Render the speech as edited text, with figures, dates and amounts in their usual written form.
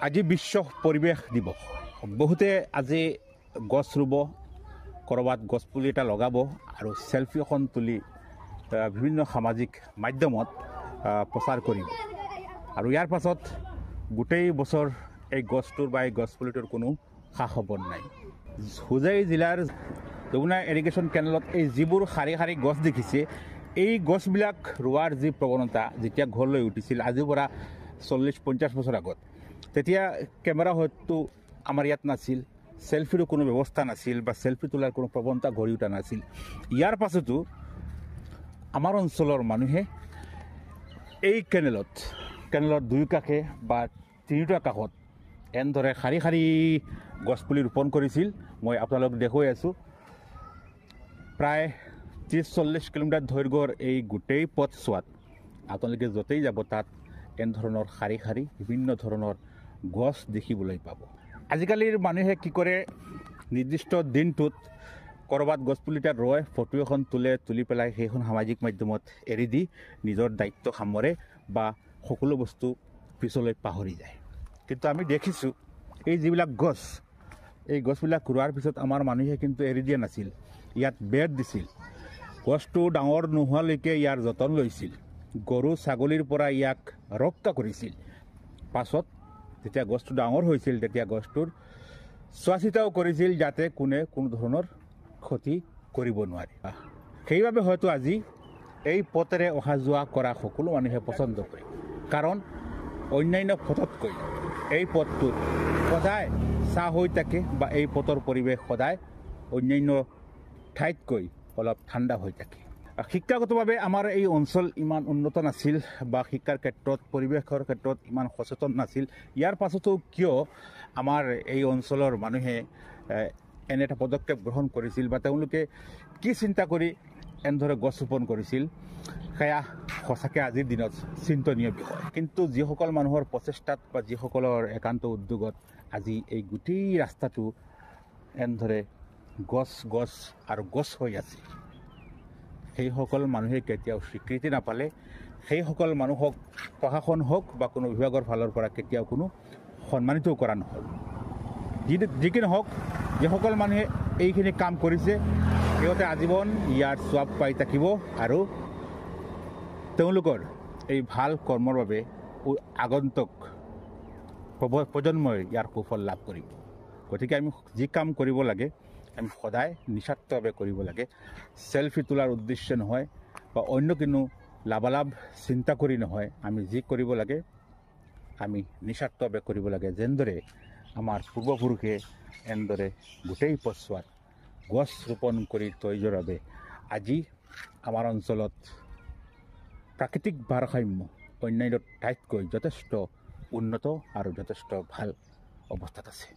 আজি বিশ্ব পৰিৱেশ দিৱস। বহুতে আজি গছ ৰুব, ক'ৰবাত গছ পুলি এটা লগাব আৰু চেলফি এখন তুলি বিভিন্ন সামাজিক মাধ্যমত প্ৰচাৰ কৰিব। আৰু ইয়াৰ পাছত গোটেই বছৰ এই গছটোৰ বা এই গছপুলিটোৰ কোনো খা খবৰ নাই। হোজাই জিলাৰ যমুনা ইৰিগেশ্যন কেনেলত এই যিবোৰ শাৰী শাৰী গছ দেখিছে, এই গছবিলাক ৰোৱাৰ যি প্ৰৱণতা যেতিয়া ঘৰলৈ উঠিছিল আজিৰ পৰা 40-50 বছৰ আগত, তেতিয়া কেমেৰা হয়তো আমাৰ ইয়াত নাছিল, চেলফিৰো কোনো ব্যৱস্থা নাছিল বা চেলফি তোলাৰ কোনো প্ৰৱণতা গঢ়ি উঠা নাছিল। ইয়াৰ পাছতো আমাৰ অঞ্চলৰ মানুহে এই কেনেলত দুয়ো কাষে বা তিনিটা কাষত এনেদৰে শাৰী শাৰী গছপুলি ৰোপণ কৰিছিল। মই আপোনালোক দেখুৱাই আছোঁ, প্ৰায় 30-40 কিলোমিটাৰ দৈৰ্ঘ্যৰ এই গোটেই পথছোৱাত আপোনালোকে য'তেই যাব তাত এনেধৰণৰ শাৰী শাৰী বিভিন্ন ধৰণৰ গছ দেখিবলৈ পাব। আজিকালিৰ মানুহে কি কৰে, নিৰ্দিষ্ট দিনটোত ক'ৰবাত গছপুলি এটা ৰোৱে, ফটো এখন তুলি পেলাই সেইখন সামাজিক মাধ্যমত এৰি দি নিজৰ দায়িত্ব সামৰে বা সকলো বস্তু পিছলৈ পাহৰি যায়। কিন্তু আমি দেখিছোঁ এই যিবিলাক গছ, এই গছবিলাক ৰোৱাৰ পিছত আমাৰ মানুহে কিন্তু এৰি দিয়া নাছিল, ইয়াত বেৰ দিছিল, গছটো ডাঙৰ নোহোৱালৈকে ইয়াৰ যতন লৈছিল, গৰু ছাগলীৰ পৰা ইয়াক ৰক্ষা কৰিছিল। পাছত যেতিয়া গছটো ডাঙৰ হৈছিল তেতিয়া গছটোৰ চোৱা চিতাও কৰিছিল যাতে কোনো ধৰণৰ ক্ষতি কৰিব নোৱাৰে। সেইবাবে হয়তো আজি এই পথেৰে অহা যোৱা কৰা সকলো মানুহে পচন্দ কৰে, কাৰণ অন্যান্য পথতকৈ এই পথটোত সদায় ছাঁ হৈ থাকে বা এই পথৰ পৰিৱেশ সদায় অন্যান্য ঠাইতকৈ অলপ ঠাণ্ডা হৈ থাকে। শিক্ষাগতভাৱে আমাৰ এই অঞ্চল ইমান উন্নত নাছিল বা শিক্ষাৰ ক্ষেত্ৰত পৰিৱেশৰ ক্ষেত্ৰত ইমান সচেতন নাছিল। ইয়াৰ পাছতো কিয় আমাৰ এই অঞ্চলৰ মানুহে এনে এটা পদক্ষেপ গ্ৰহণ কৰিছিল বা তেওঁলোকে কি চিন্তা কৰি এনেদৰে গছ ৰোপণ কৰিছিল, সেয়া সঁচাকৈ আজিৰ দিনত চিন্তনীয় বিষয়। কিন্তু যিসকল মানুহৰ প্ৰচেষ্টাত বা যিসকলৰ একান্ত উদ্যোগত আজি এই গোটেই ৰাস্তাটো এনেদৰে গছ আৰু গছ হৈ আছে, সেইসকল মানুহে কেতিয়াও স্বীকৃতি নাপালে, সেইসকল মানুহক প্ৰশাসন হওক বা কোনো বিভাগৰ ফালৰ পৰা কেতিয়াও কোনো সন্মানিতও কৰা নহ'ল। যি কি নহওক, যিসকল মানুহে এইখিনি কাম কৰিছে সিহঁতে আজীৱন ইয়াৰ স্বাব পাই থাকিব আৰু তেওঁলোকৰ এই ভাল কৰ্মৰ বাবে আগন্তুক প্ৰজন্মই ইয়াৰ সুফল লাভ কৰিব। গতিকে আমি যি কাম কৰিব লাগে আমি সদায় নিস্বাৰ্থভাৱে কৰিব লাগে, চেলফি তোলাৰ উদ্দেশ্য নহয় বা অন্য কোনো লাভালাভ চিন্তা কৰি নহয়। আমি যি কৰিব লাগে আমি নিস্বাৰ্থভাৱে কৰিব লাগে। যেনেদৰে আমাৰ পূৰ্বপুৰুষে এনেদৰে গোটেই পথছোৱাত গছ ৰোপণ কৰি থৈ যোৱাৰ বাবে আজি আমাৰ অঞ্চলত প্ৰাকৃতিক ভাৰসাম্য অন্যান্য ঠাইতকৈ যথেষ্ট উন্নত আৰু যথেষ্ট ভাল অৱস্থাত আছে।